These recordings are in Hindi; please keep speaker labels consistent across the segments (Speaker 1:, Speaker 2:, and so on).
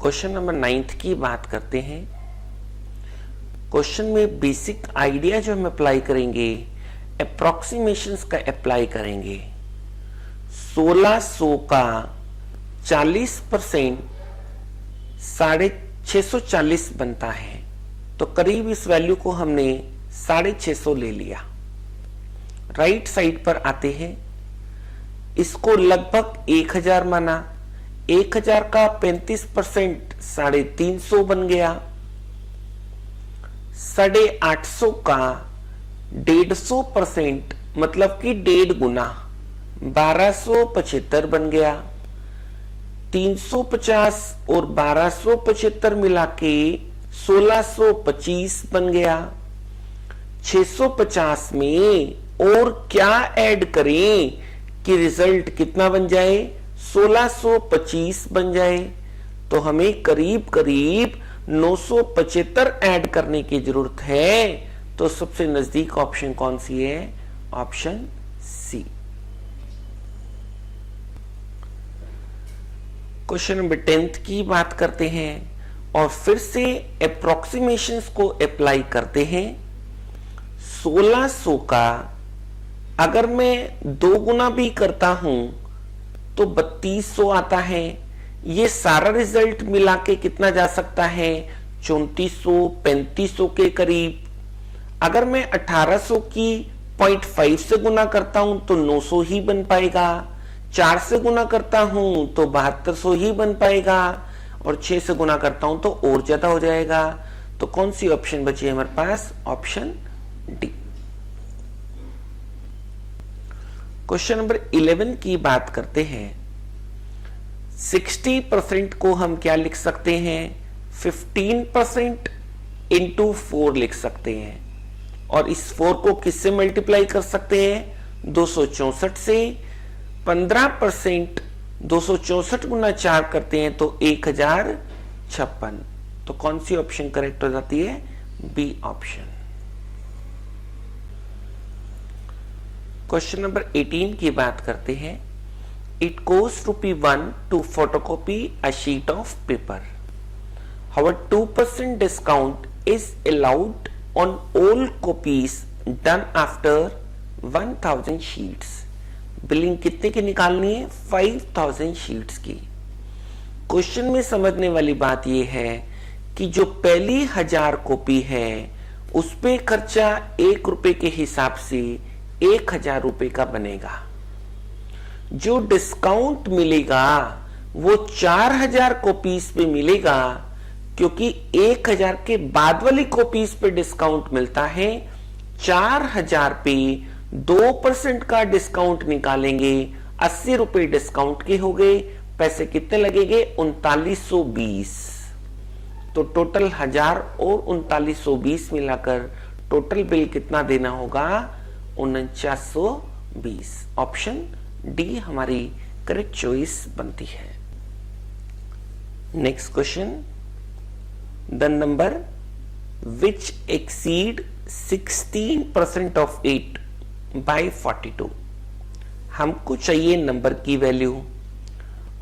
Speaker 1: क्वेश्चन नंबर 9 की बात करते हैं। क्वेश्चन में बेसिक आइडिया जो हम अप्लाई करेंगे, अप्रोक्सीमेशंस का अप्लाई करेंगे। 1600 का 40% 640 बनता है, तो करीब इस वैल्यू को हमने 650 ले लिया। राइट साइड पर आते हैं, इसको लगभग 1000 माना। 1000 का 35% 350 बन गया। 850 का 150% मतलब कि 1.5 गुना 1275 बन गया। 350 और 1275 मिला के 1625 बन गया। 650 में और क्या ऐड करें कि रिजल्ट कितना बन जाए, 1625 बन जाए। तो हमें करीब करीब 975 ऐड करने की जरूरत है। तो सबसे नजदीक ऑप्शन कौन सी है? Option C. क्वेश्चन नंबर 10 की बात करते हैं और फिर से अप्रोक्सीमेशंस को अप्लाई करते हैं। 1600 का अगर मैं 2 गुना भी करता हूं तो 3200 आता है। ये सारा रिजल्ट मिला के कितना जा सकता है? 3400 3500 के करीब। अगर मैं 1800 की 0.5 से गुना करता हूं तो 900 ही बन पाएगा। 4 से गुना करता हूं तो 7200 ही बन पाएगा, और 6 से गुना करता हूं तो और ज्यादा हो जाएगा। तो कौन सी ऑप्शन बची है हमारे पास? Option D. क्वेश्चन नंबर 11 की बात करते हैं। 60% को हम क्या लिख सकते हैं? 15% इंटू 4 लिख सकते हैं, और इस 4 को किससे मल्टीप्लाई कर सकते हैं? 264 से। 15% 264 गुना 4 करते हैं तो 1056। तो कौन सी ऑप्शन करेक्ट हो जाती है? B option. क्वेश्चन नंबर 18 की बात करते हैं। It costs ₹1 to photocopy a sheet of paper. However, 2% discount is allowed on all copies done after 1000 sheets. Billing कितने की निकालनी है? 5000 शीट्स की। क्वेश्चन में समझने वाली बात यह है कि जो पहली 1000 कॉपी है उस पे खर्चा 1 रुपए के हिसाब से 1000 रुपए का बनेगा। जो डिस्काउंट मिलेगा वो 4000 कॉपीज पे मिलेगा, क्योंकि 1000 के बाद वाली कॉपीज पे डिस्काउंट मिलता है। 4000 पे 2% का डिस्काउंट निकालेंगे, 80 रुपए डिस्काउंट के हो गए। पैसे कितने लगेंगे? 3920। तो टोटल 1000 और 3920 मिलाकर टोटल बिल कितना देना होगा? 4920। ऑप्शन डी हमारी करेक्ट चॉइस बनती है। Next question, the number which exceed 16% of 8 by 42। हमको चाहिए नंबर की वैल्यू।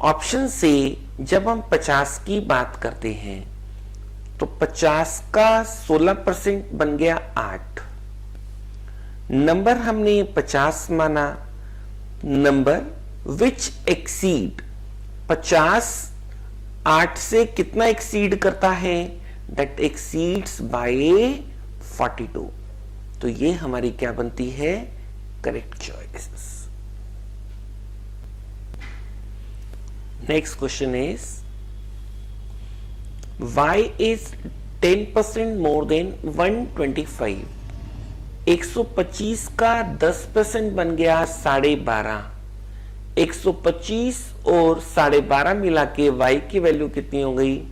Speaker 1: ऑप्शन से जब हम 50 की बात करते हैं तो 50 का 16% बन गया 8। नंबर हमने 50 माना। नंबर विच एक्सीड 50 8 से कितना एक्सीड करता है? That exceeds by 42। तो ये हमारी क्या बनती है? Correct choice. Next question is y is 10% more than 125। 125 का 10% बन गया 12.5। 125 और 12.5 मिला के y की वैल्यू कितनी हो गई?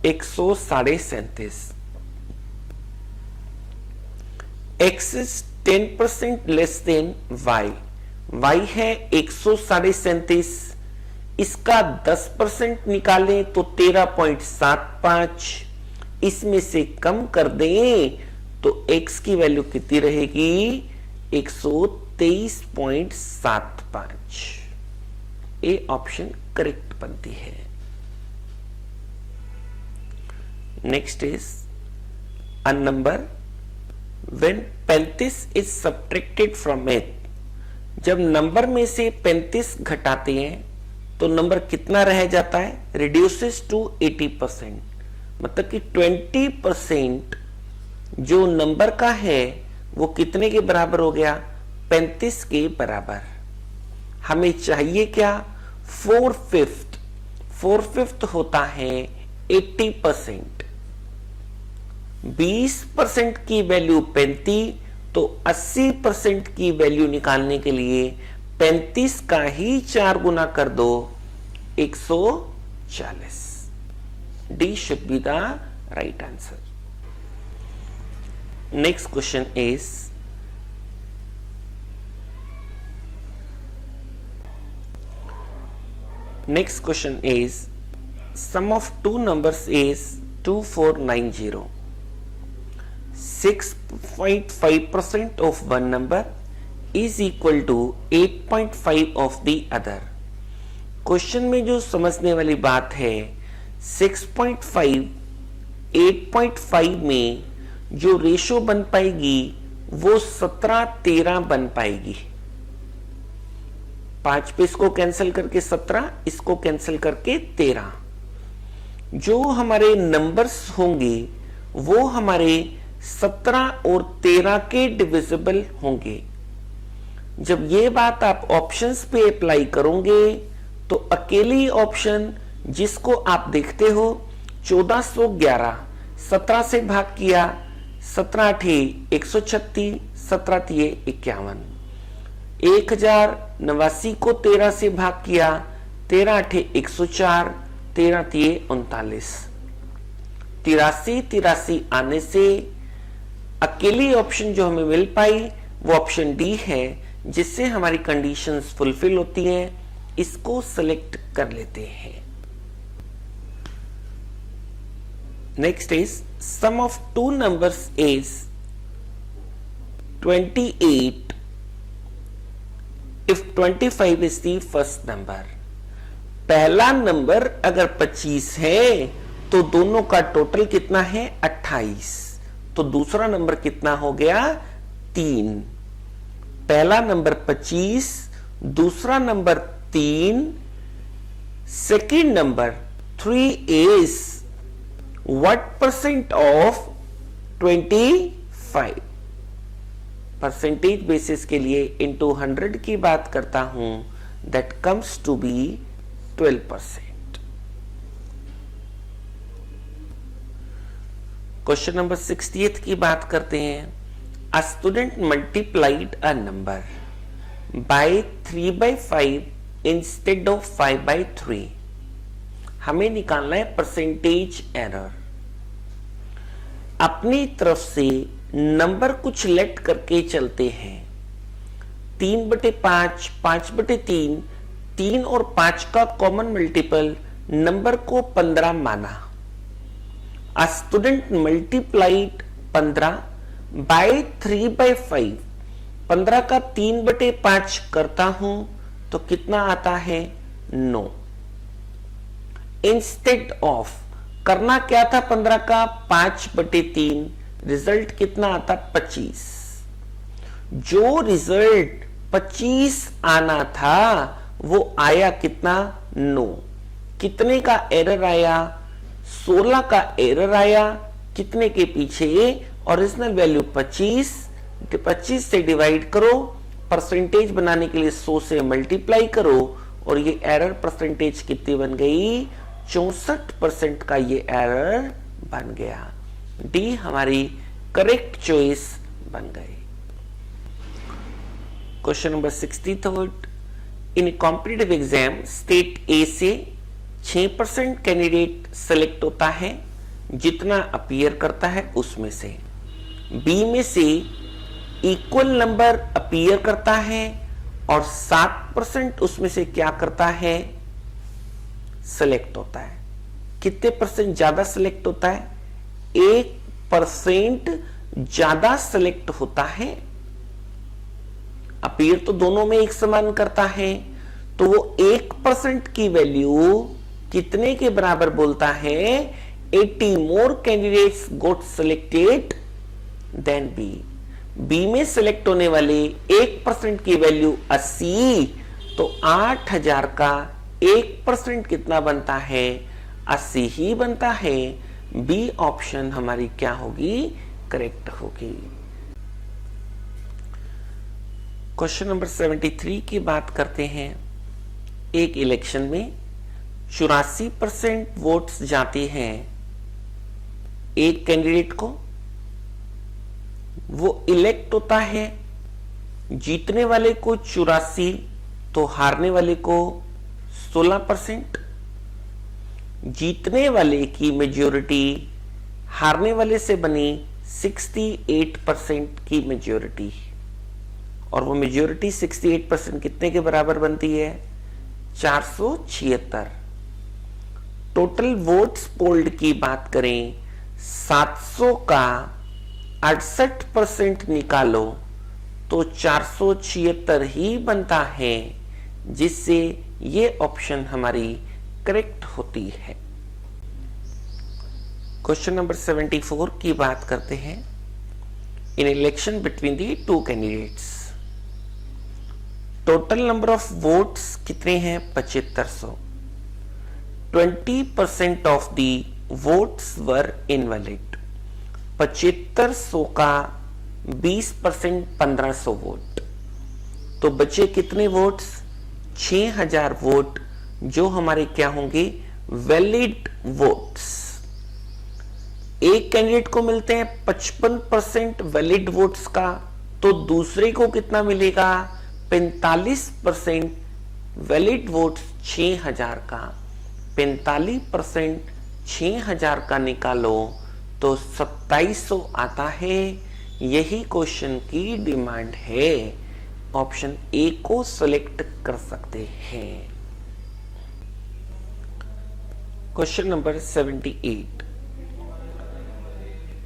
Speaker 1: 137। x is 10% less than y। y है 137, इसका 10% निकालें तो 13.75। इसमें से कम कर दें तो x की वैल्यू कितनी रहेगी? 123.75। ए ऑप्शन करेक्ट बनती है। Next is a number when 35 is subtracted from it, जब नंबर में से 35 घटाते हैं तो नंबर कितना रह जाता है, रिड्यूसेस टू 80%, मतलब कि 20% जो नंबर का है वो कितने के बराबर हो गया, 35 के बराबर। हमें चाहिए क्या, 4/5 होता है 80%। 20% की वैल्यू 35, तो 80% की वैल्यू निकालने के लिए 35 का ही 4 गुना कर दो, 140। D should be the right answer. Next question is sum of two numbers is 2490. 6.5% of one number is equal to 8.5 of the other. Question में जो समझने वाली बात है, 6.5 8.5 में जो रेशो बन पाएगी वो 17-13 बन पाएगी। 5 पे इसको कैंसिल करके 17, इसको कैंसिल करके 13। जो हमारे नंबर्स होंगे वो हमारे 17 और 13 के डिविजिबल होंगे। जब ये बात आप ऑप्शंस पे अप्लाई करोगे तो अकेली ऑप्शन जिसको आप देखते हो 1411, 17 से भाग किया, 17 8 136, 17 3 51, 1089 को 13 से भाग किया, 13 8 104, 13 3 39, 83 आने से अकेली ऑप्शन जो हमें मिल पाई वो ऑप्शन डी है, जिससे हमारी कंडीशंस फुलफिल होती हैं। इसको सेलेक्ट कर लेते हैं। Next is sum of two numbers is 28 if 25 is the first number. पहला नंबर अगर 25 है तो दोनों का टोटल कितना है, 28, तो दूसरा नंबर कितना हो गया, 3। पहला नंबर 25, दूसरा number 3, second number 3 is what percent of 25? Percentage basis के लिए इंटू 100 की बात करता हूं, that comes to be 12%। Question number 68 की बात करते हैं। A student multiplied a number by 3/5 instead of 5/3। हमें निकालना है परसेंटेज एरर। अपनी तरफ से नंबर कुछ लेट करके चलते हैं। 3/5, 5/3, 3 और 5 का कॉमन मल्टीपल नंबर को 15 माना। A student multiplied 15 by 3/5। 15 का 3/5 करता हूं तो कितना आता है, 9। इंस्टेड ऑफ करना क्या था, 15 का 5/3, रिजल्ट कितना आता, 25। जो रिजल्ट 25 आना था वो आया कितना, 9। कितने का एरर आया, 16 का एरर आया। कितने के पीछे, ओरिजिनल वैल्यू 25, 25 से डिवाइड करो, परसेंटेज बनाने के लिए 100 से मल्टीप्लाई करो, और ये एरर परसेंटेज कितनी बन गई, 64% का ये एरर बन गया। डी हमारी करेक्ट चॉइस बन गई। Question number 63, in competitive exam state A से 6% कैंडिडेट सेलेक्ट होता है, जितना अपीयर करता है उसमें से। बी में से इक्वल नंबर अपीयर करता है और 7% उसमें से क्या करता है, सेलेक्ट होता है। कितने परसेंट ज्यादा सेलेक्ट होता है, 1% ज्यादा सेलेक्ट होता है। अपीयर तो दोनों में एक समान करता है, तो वो 1% की वैल्यू कितने के बराबर बोलता है, 80 more candidates got selected than B. B में सिलेक्ट होने वाले 1% की वैल्यू 80, तो 8000 का 1% कितना बनता है? 80 ही बनता है। बी ऑप्शन हमारी क्या होगी? करेक्ट होगी। क्वेश्चन नंबर 73 की बात करते हैं। एक इलेक्शन में 84% वोट्स जाते हैं एक कैंडिडेट को, वो इलेक्ट होता है। जीतने वाले को 84 तो हारने वाले को 16%। जीतने वाले की मेजॉरिटी हारने वाले से बनी 68% की मेजॉरिटी, और वो मेजॉरिटी 68% कितने के बराबर बनती है? 476। टोटल वोट्स पोल्ड की बात करें, 700 का 68% निकालो तो 476 ही बनता है, जिससे ये ऑप्शन हमारी करेक्ट होती है। क्वेश्चन नंबर 74 की बात करते हैं। In election between the two candidates, total number of votes कितने हैं? 7500। 20% of the votes were invalid. 7500 का 20% 1500 वोट, तो बचे कितने वोट्स? 6000 वोट, जो हमारे क्या होंगे? Valid votes. एक कैंडिडेट को मिलते हैं 55% वैलिड वोट्स का, तो दूसरे को कितना मिलेगा? 45% वैलिड वोट्स 6000 का। 45% 6000 का निकालो तो 2700 आता है। यही क्वेश्चन की डिमांड है। ऑप्शन ए को सिलेक्ट कर सकते हैं। Question number 78।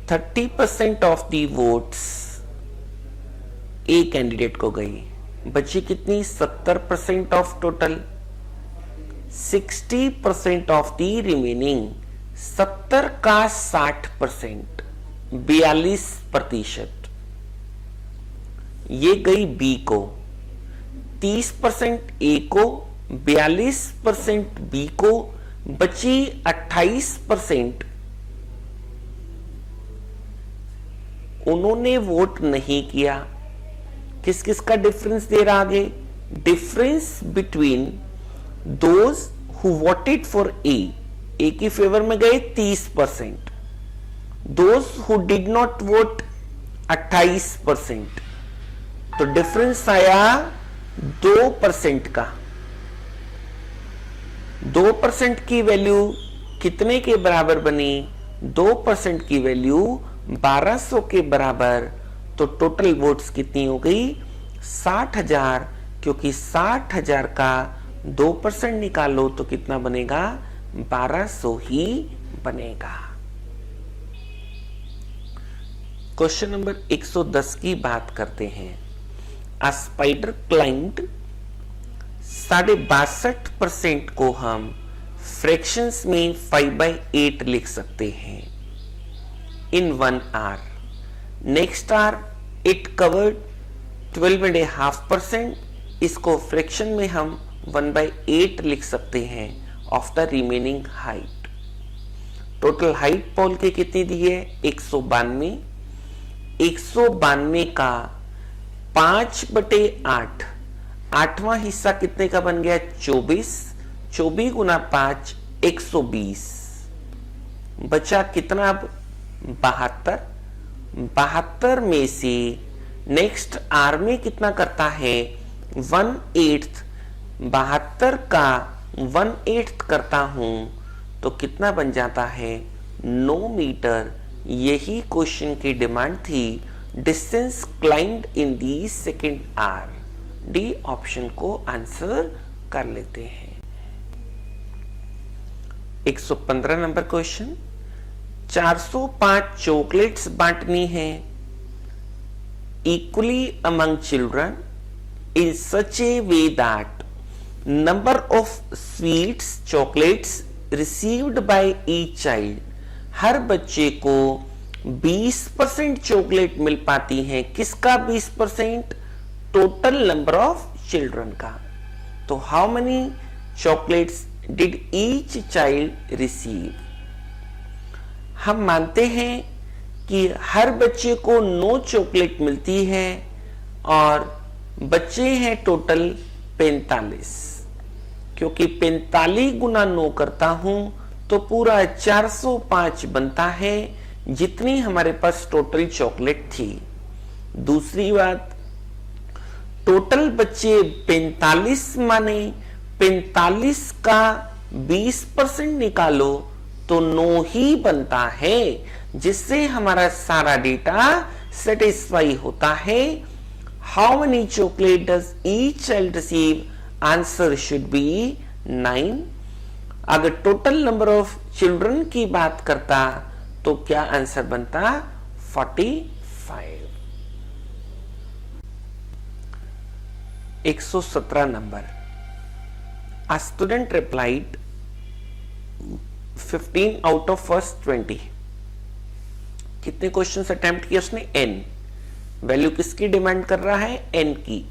Speaker 1: 30% of the votes a candidate को गई, बची कितनी? 70% of total. 60% of the remaining, 70 का 60%, 42%, ये गई बी को। 30% ए को, 42% बी को, बची 28%। उन्होंने वोट नहीं किया। किस किस का डिफरेंस दे रहा आगे? Difference between those who voted for a की फेवर में गए 30%, those who did not vote 28%, तो डिफरेंस आया 2% का। 2% की वैल्यू कितने के बराबर बनी? 2% की वैल्यू 1200 के बराबर, तो टोटल वोट्स कितनी हो गई? 60,000, क्योंकि 60,000 का 2% निकालो तो कितना बनेगा? 1200 ही बनेगा। क्वेश्चन नंबर 110 की बात करते हैं। अ स्पाइडर क्लाइंब्ड 62% को हम फ्रैक्शंस में 5/8 लिख सकते हैं in 1 hour. Next hour it covered 12.5%. इसको फ्रैक्शन में हम 1/8 लिख सकते हैं of the remaining height. Total height pole के कितनी दी है? 192। 192 का 5/8, 8वां हिस्सा कितने का बन गया? 24। 24 गुना 5, 120। बचा कितना अब? 72। 72 में से नेक्स्ट आर में कितना करता है? 1/8। 72 का 1/8 करता हूं तो कितना बन जाता है? 9 मीटर। यही क्वेश्चन की डिमांड थी। Distance climbed in the second hour. D option को आंसर कर लेते हैं। 115 नंबर क्वेश्चन। 405 चॉकलेट्स बांटनी है equally among children in such a way that number of sweets chocolates received by each child हर बच्चे को 20% चॉकलेट मिल पाती है। किसका 20%? टोटल नंबर ऑफ चिल्ड्रन का। तो how many chocolates did each child receive? हम मानते हैं कि हर बच्चे को 9 चॉकलेट मिलती है और बच्चे हैं टोटल 45, क्योंकि 45 गुना 9 करता हूं तो पूरा 405 बनता है, जितनी हमारे पास टोटल चॉकलेट थी। दूसरी बात, टोटल बच्चे 45 माने 45 का 20% निकालो तो 9 ही बनता है, जिससे हमारा सारा डेटा सेटिस्फाई होता है। How many chocolate does each child receive? Answer should be 9। अगर टोटल नंबर ऑफ चिल्ड्रन की बात करता तो क्या आंसर बनता? 45। 117 number. A student replied 15 out of first 20। कितने क्वेश्चन अटेम्प्ट किए उसने? n। वैल्यू किसकी डिमांड कर रहा है? n की।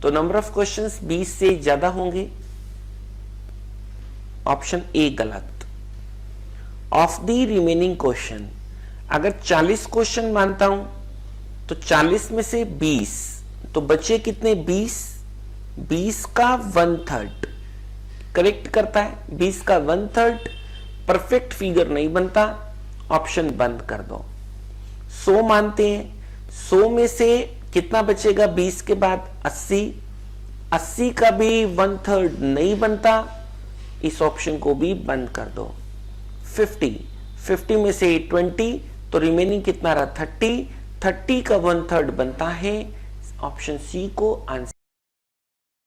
Speaker 1: तो नंबर ऑफ क्वेश्चंस 20 से ज्यादा होंगे। ऑप्शन ए गलत। ऑफ द रिमेनिंग क्वेश्चन, अगर 40 क्वेश्चन मानता हूं तो 40 में से 20, तो बचे कितने? 20 का 1/3 करेक्ट करता है। 20 का 1/3 परफेक्ट फिगर नहीं बनता, ऑप्शन बंद कर दो। 100 मानते हैं, 100 में से कितना बचेगा? 20 के बाद 80 का भी 1/3 नहीं बनता, इस ऑप्शन को भी बंद कर दो। 50 में से 20 तो रिमेनिंग कितना रहा? 30 का 1/3 बनता है, ऑप्शन सी को आंसर